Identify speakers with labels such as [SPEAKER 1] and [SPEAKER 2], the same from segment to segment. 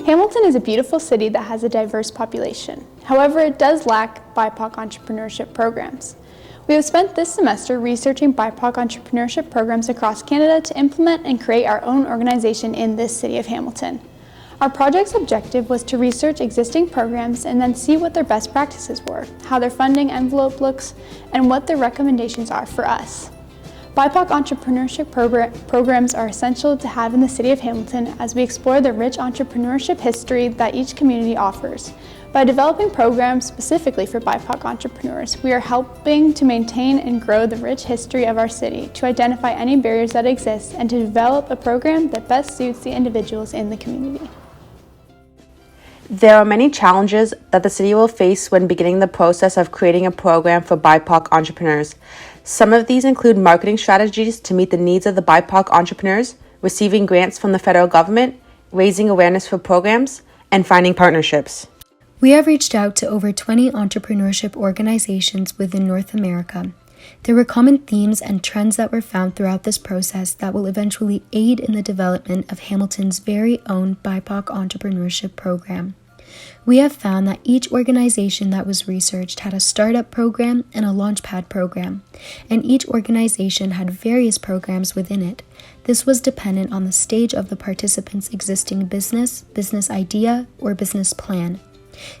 [SPEAKER 1] Hamilton is a beautiful city that has a diverse population. However, it does lack BIPOC entrepreneurship programs. We have spent this semester researching BIPOC entrepreneurship programs across Canada to implement and create our own organization in this city of Hamilton. Our project's objective was to research existing programs and then see what their best practices were, how their funding envelope looks, and what their recommendations are for us. BIPOC entrepreneurship programs are essential to have in the city of Hamilton as we explore the rich entrepreneurship history that each community offers. By developing programs specifically for BIPOC entrepreneurs, we are helping to maintain and grow the rich history of our city, to identify any barriers that exist, and to develop a program that best suits the individuals in the community.
[SPEAKER 2] There are many challenges that the city will face when beginning the process of creating a program for BIPOC entrepreneurs. Some of these include marketing strategies to meet the needs of the BIPOC entrepreneurs, receiving grants from the federal government, raising awareness for programs, and finding partnerships.
[SPEAKER 3] We have reached out to over 20 entrepreneurship organizations within North America. There were common themes and trends that were found throughout this process that will eventually aid in the development of Hamilton's very own BIPOC entrepreneurship program. We have found that each organization that was researched had a startup program and a launchpad program, and each organization had various programs within it. This was dependent on the stage of the participants' existing business idea, or business plan.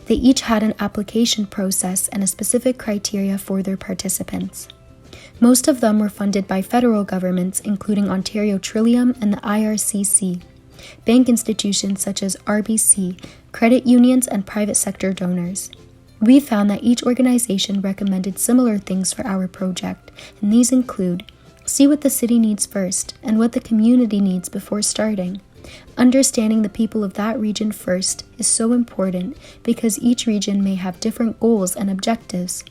[SPEAKER 3] They each had an application process and a specific criteria for their participants. Most of them were funded by federal governments, including Ontario Trillium and the IRCC, bank institutions such as RBC, credit unions, and private sector donors. We found that each organization recommended similar things for our project, and these include: see what the city needs first and what the community needs before starting. Understanding the people of that region first is so important because each region may have different goals and objectives.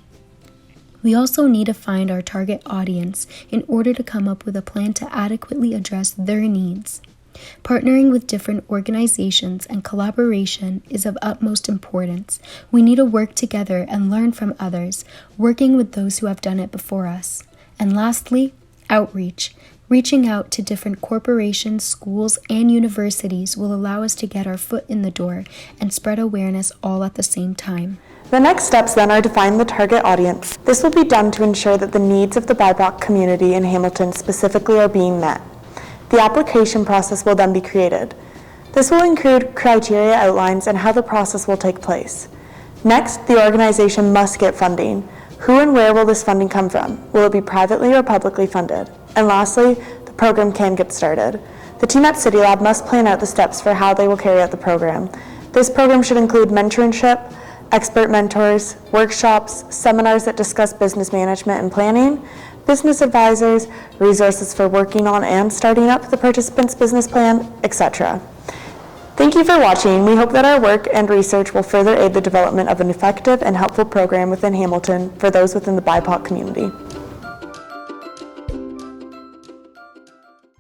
[SPEAKER 3] We also need to find our target audience in order to come up with a plan to adequately address their needs. Partnering with different organizations and collaboration is of utmost importance. We need to work together and learn from others, working with those who have done it before us. And lastly, outreach. Reaching out to different corporations, schools, and universities will allow us to get our foot in the door and spread awareness all at the same time.
[SPEAKER 4] The next steps then are to find the target audience. This will be done to ensure that the needs of the BIPOC community in Hamilton specifically are being met. The application process will then be created. This will include criteria outlines and how the process will take place. Next, the organization must get funding. Who and where will this funding come from? Will it be privately or publicly funded? And lastly, the program can get started. The team at City Lab must plan out the steps for how they will carry out the program. This program should include mentorship, expert mentors, workshops, seminars that discuss business management and planning, business advisors, resources for working on and starting up the participant's business plan, etc. Thank you for watching. We hope that our work and research will further aid the development of an effective and helpful program within Hamilton for those within the BIPOC community.